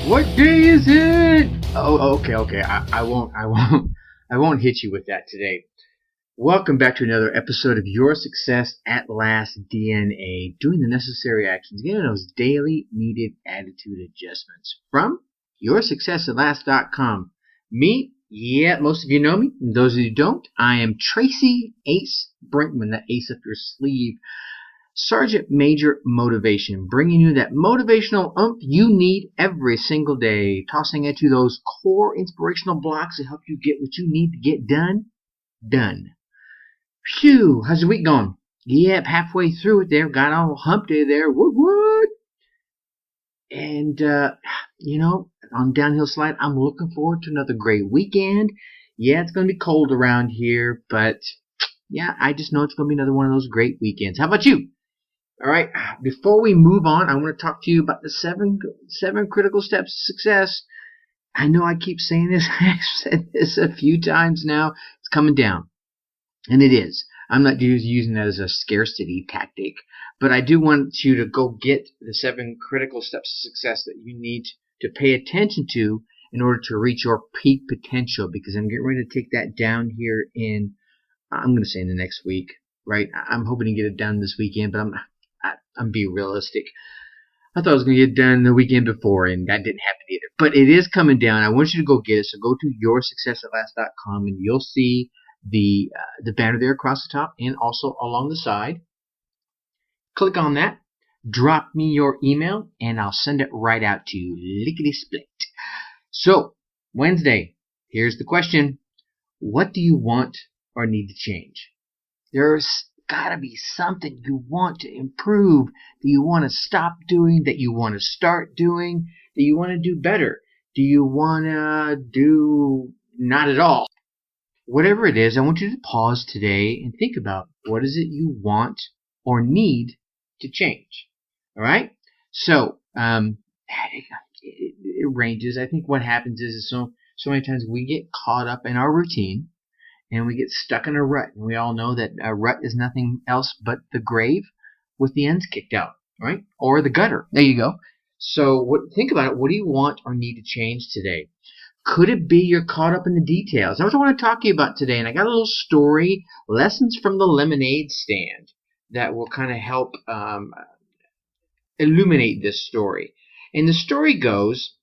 What day is it? Okay. I won't hit you with that today. Welcome back to another episode of Your Success at Last DNA, doing the necessary actions, getting those daily needed attitude adjustments from YourSuccessAtLast.com. Me, most of you know me, and those of you who don't, I am Tracy Ace Brinkman, that ace up your sleeve. Sergeant Major Motivation, bringing you that motivational oomph you need every single day, tossing at you those core inspirational blocks to help you get what you need to get done. Phew, how's your week going? Yep, halfway through it there, got all hump day there, what? And, on downhill slide, I'm looking forward to another great weekend. Yeah, it's going to be cold around here, but yeah, I just know it's going to be another one of those great weekends. How about you? All right, before we move on, I want to talk to you about the seven critical steps to success. I know I keep saying this. I've said this a few times now. It's coming down, and it is. I'm not just using that as a scarcity tactic, but I do want you to go get the 7 critical steps to success that you need to pay attention to in order to reach your peak potential, because I'm getting ready to take that down here I'm going to say in the next week, right? I'm hoping to get it done this weekend, but I'm being realistic. I thought I was going to get done the weekend before, and that didn't happen either. But it is coming down. I want you to go get it. So go to YourSuccessAtLast.com, and you'll see the banner there across the top and also along the side. Click on that. Drop me your email, and I'll send it right out to you. Lickety-split. So, Wednesday, here's the question. What do you want or need to change? There's gotta be something you want to improve, that you want to stop doing, that you want to start doing, that you want to do better. Do you want to do not at all? Whatever it is, I want you to pause today and think about what is it you want or need to change. All right? So, it ranges. I think what happens is so many times we get caught up in our routine, and we get stuck in a rut. And we all know that a rut is nothing else but the grave with the ends kicked out, right? Or the gutter. There you go. So think about it. What do you want or need to change today? Could it be you're caught up in the details? That's what I want to talk to you about today. And I got a little story, lessons from the Lemonaide stand, that will kind of help illuminate this story. And the story goes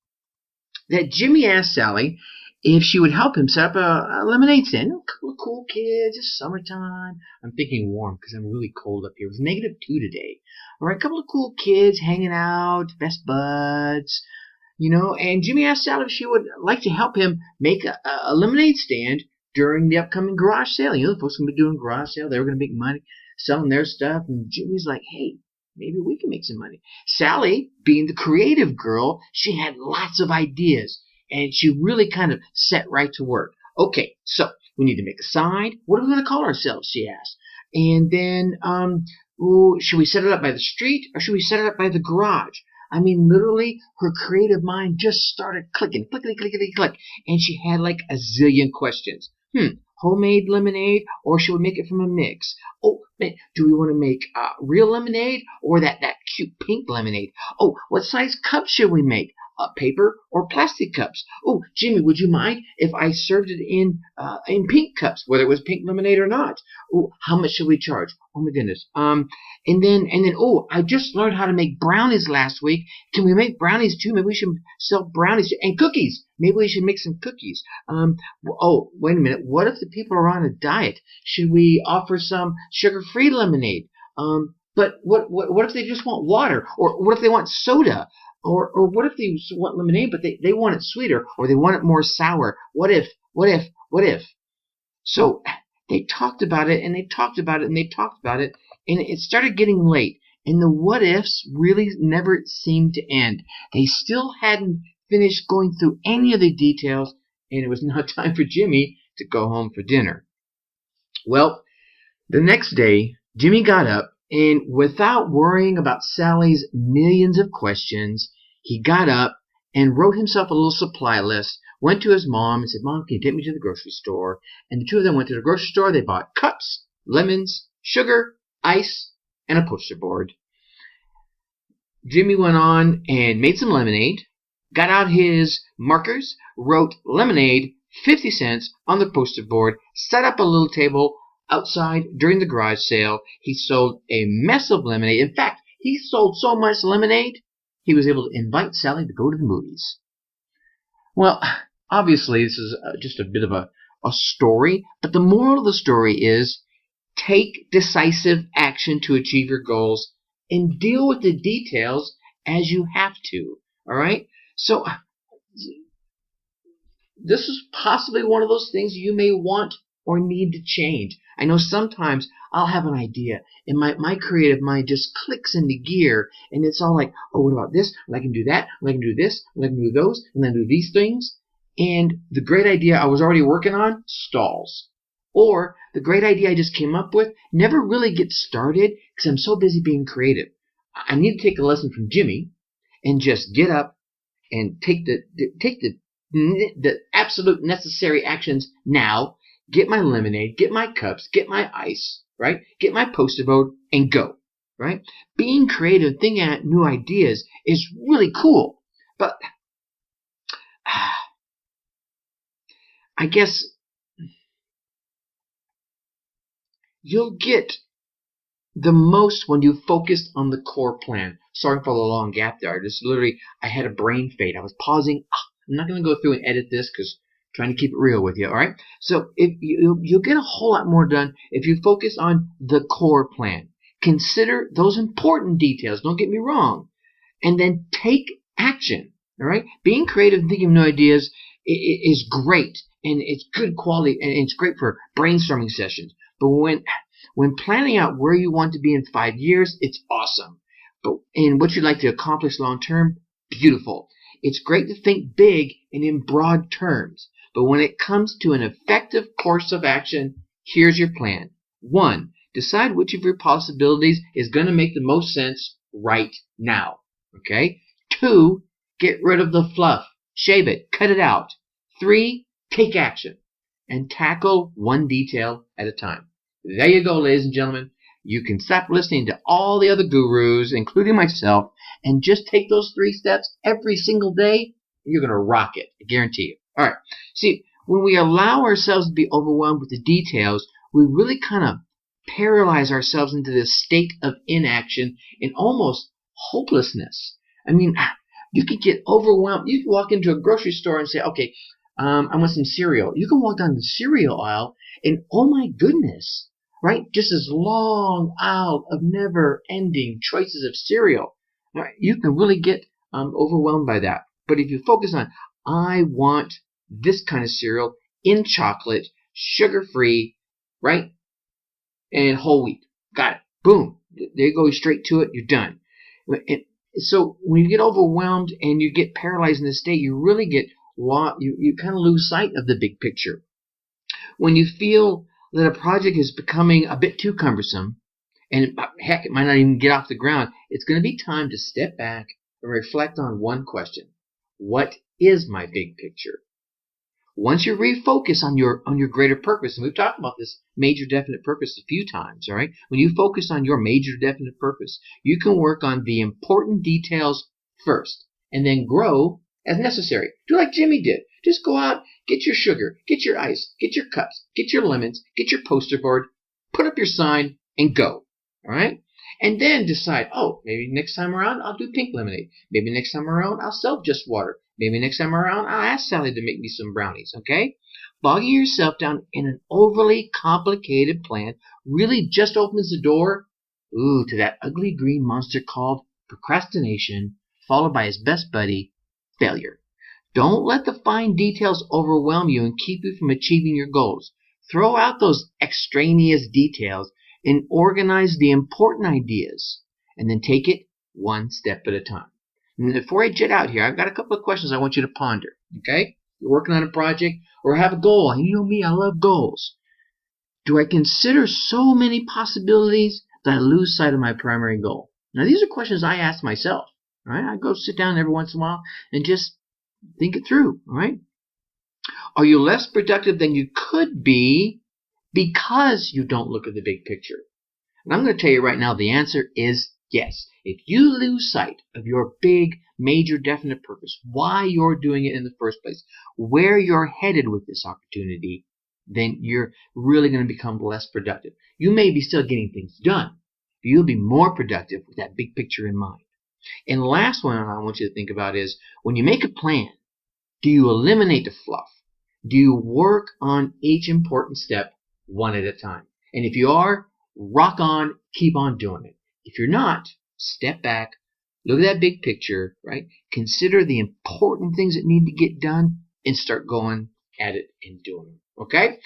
that Jimmy asked Sally if she would help him set up a lemonade stand. A couple of cool kids, it's summertime. I'm thinking warm because I'm really cold up here. It was -2 today. All right, a couple of cool kids hanging out, best buds, and Jimmy asked Sally if she would like to help him make a lemonade stand during the upcoming garage sale. The folks are going to be doing garage sale. They were going to make money selling their stuff. And Jimmy's like, hey, maybe we can make some money. Sally, being the creative girl, she had lots of ideas. And she really kind of set right to work. Okay, so we need to make a sign. What are we going to call ourselves, she asked. And then, should we set it up by the street or should we set it up by the garage? I mean, literally, her creative mind just started clicking, click. And she had like a zillion questions. Homemade lemonade, or should we make it from a mix? Oh, man, do we want to make real lemonade or that cute pink lemonade? Oh, what size cup should we make? Paper or plastic cups? Oh, Jimmy, would you mind if I served it in pink cups, whether it was pink lemonade or not? Oh, how much should we charge? Oh my goodness. And then, I just learned how to make brownies last week. Can we make brownies too? Maybe we should sell brownies and cookies. Maybe we should make some cookies. Oh, wait a minute. What if the people are on a diet? Should we offer some sugar-free lemonade? But what if they just want water? Or what if they want soda? Or what if they want lemonade, but they want it sweeter, or they want it more sour? What if? So they talked about it, and they talked about it, and they talked about it, and it started getting late. And the what ifs really never seemed to end. They still hadn't finished going through any of the details, and it was now time for Jimmy to go home for dinner. Well, the next day, Jimmy got up, and without worrying about Sally's millions of questions, he got up and wrote himself a little supply list, went to his mom and said, Mom, can you take me to the grocery store? And the two of them went to the grocery store. They bought cups, lemons, sugar, ice, and a poster board. Jimmy went on and made some lemonade. got out his markers, wrote Lemonade 50 cents on the poster board, set up a little table outside during the garage sale. He sold a mess of lemonade. In fact, he sold so much lemonade, he was able to invite Sally to go to the movies. Well, obviously, this is just a bit of a story, but the moral of the story is take decisive action to achieve your goals and deal with the details as you have to. All right? So, this is possibly one of those things you may want or need to change. I know sometimes I'll have an idea and my creative mind just clicks into gear and it's all like, oh, what about this? And I can do that, and I can do this, and I can do those, and then do these things. And the great idea I was already working on stalls. Or the great idea I just came up with never really gets started because I'm so busy being creative. I need to take a lesson from Jimmy and just get up and take the absolute necessary actions now. Get my lemonade, get my cups, get my ice, right? Get my poster board and go, right? Being creative, thinking out new ideas is really cool. But I guess you'll get the most when you focus on the core plan. Sorry for the long gap there. I had a brain fade. I was pausing. I'm not going to go through and edit this because trying to keep it real with you, all right? So if you'll get a whole lot more done if you focus on the core plan. Consider those important details, don't get me wrong, and then take action, all right? Being creative and thinking of new ideas is great, and it's good quality, and it's great for brainstorming sessions. But when planning out where you want to be in 5 years, it's awesome. But and what you'd like to accomplish long term, beautiful. It's great to think big and in broad terms. But when it comes to an effective course of action, here's your plan. 1. Decide which of your possibilities is going to make the most sense right now. Okay? 2. Get rid of the fluff. Shave it. Cut it out. 3. Take action. And tackle one detail at a time. There you go, ladies and gentlemen. You can stop listening to all the other gurus, including myself, and just take those 3 steps every single day, and you're going to rock it. I guarantee you. All right. See, when we allow ourselves to be overwhelmed with the details, we really kind of paralyze ourselves into this state of inaction and almost hopelessness. I mean, you could get overwhelmed. You can walk into a grocery store and say, okay, I want some cereal. You can walk down the cereal aisle and, oh my goodness, right? Just this long aisle of never-ending choices of cereal. Right? You can really get overwhelmed by that. But if you focus on, I want this kind of cereal in chocolate, sugar-free, right? And whole wheat. Got it. Boom. There you go. Straight to it. You're done. And so when you get overwhelmed and you get paralyzed in this state, you really get lost. You kind of lose sight of the big picture. When you feel that a project is becoming a bit too cumbersome, and heck, it might not even get off the ground, it's going to be time to step back and reflect on one question. What is my big picture? Once you refocus on your greater purpose, and we've talked about this major definite purpose a few times, all right? When you focus on your major definite purpose, you can work on the important details first and then grow as necessary. Do like Jimmy did. Just go out, get your sugar, get your ice, get your cups, get your lemons, get your poster board, put up your sign, and go. All right? And then decide, oh, maybe next time around I'll do pink lemonade. Maybe next time around I'll sell just water. Maybe next time around I'll ask Sally to make me some brownies, okay? Bogging yourself down in an overly complicated plan really just opens the door, to that ugly green monster called procrastination, followed by his best buddy, failure. Don't let the fine details overwhelm you and keep you from achieving your goals. Throw out those extraneous details and organize the important ideas, and then take it one step at a time. And before I jet out here, I've got a couple of questions I want you to ponder, okay? You're working on a project or have a goal. And you know me, I love goals. Do I consider so many possibilities that I lose sight of my primary goal? Now, these are questions I ask myself, all right? I go sit down every once in a while and just think it through, all right? Are you less productive than you could be because you don't look at the big picture? And I'm going to tell you right now, the answer is Yes, if you lose sight of your big, major, definite purpose, why you're doing it in the first place, where you're headed with this opportunity, then you're really going to become less productive. You may be still getting things done, but you'll be more productive with that big picture in mind. And the last one I want you to think about is when you make a plan, do you eliminate the fluff? Do you work on each important step one at a time? And if you are, rock on, keep on doing it. If you're not, step back, look at that big picture, right? Consider the important things that need to get done and start going at it and doing them. Okay?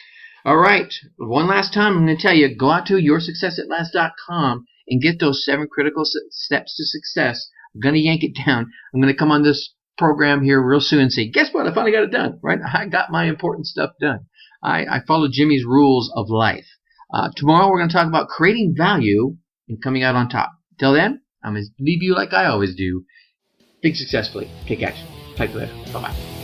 All right. One last time, I'm going to tell you, go out to yoursuccessatlast.com and get those 7 critical steps to success. I'm going to yank it down. I'm going to come on this program here real soon and say, guess what? I finally got it done, right? I got my important stuff done. I followed Jimmy's rules of life. Tomorrow we're going to talk about creating value and coming out on top. Till then, I'm going to leave you like I always do. Think successfully. Take action. Talk to you later. Bye-bye.